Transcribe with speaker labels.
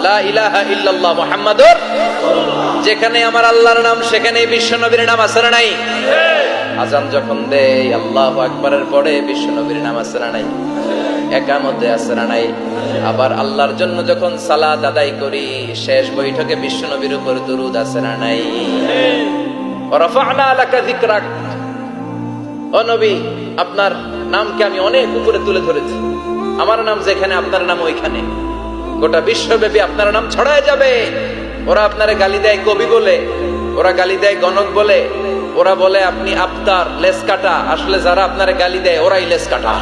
Speaker 1: লা ইলাহা ইল্লাল্লাহ মুহাম্মাদুর, যেখানে আমার আল্লাহর নাম সেখানে বিশ্ব নবীর নাম আছে না নাই? আজান যখন দেই আল্লাহু আকবারের পরে বিশ্ব নবীর নাম আছে না নাই? একামতে আছে না নাই? আবার আল্লাহর জন্য যখন সালাত আদায় করি শেষ বৈঠকে বিশ্ব নবীর উপর দুরূদ আছে না নাই? রাফা'না লাকা যিকরাক, ও নবী আপনার নামকে আমি অনেক উপরে তুলে ধরেছি, আমার নাম যেখানে আপনার নাম ওইখানে, গোটা বিশ্বব্যাপী আপনার নাম ছড়ায় যাবে। ওরা আপনারে গালি দেয় কবি বলে, ওরা গালি দেয় গণক বলে, ওরা বলে আপনি আফতার লেস কাটা, আসলে যারা আপনারে গালি দেয় ওরাই লেস কাটা।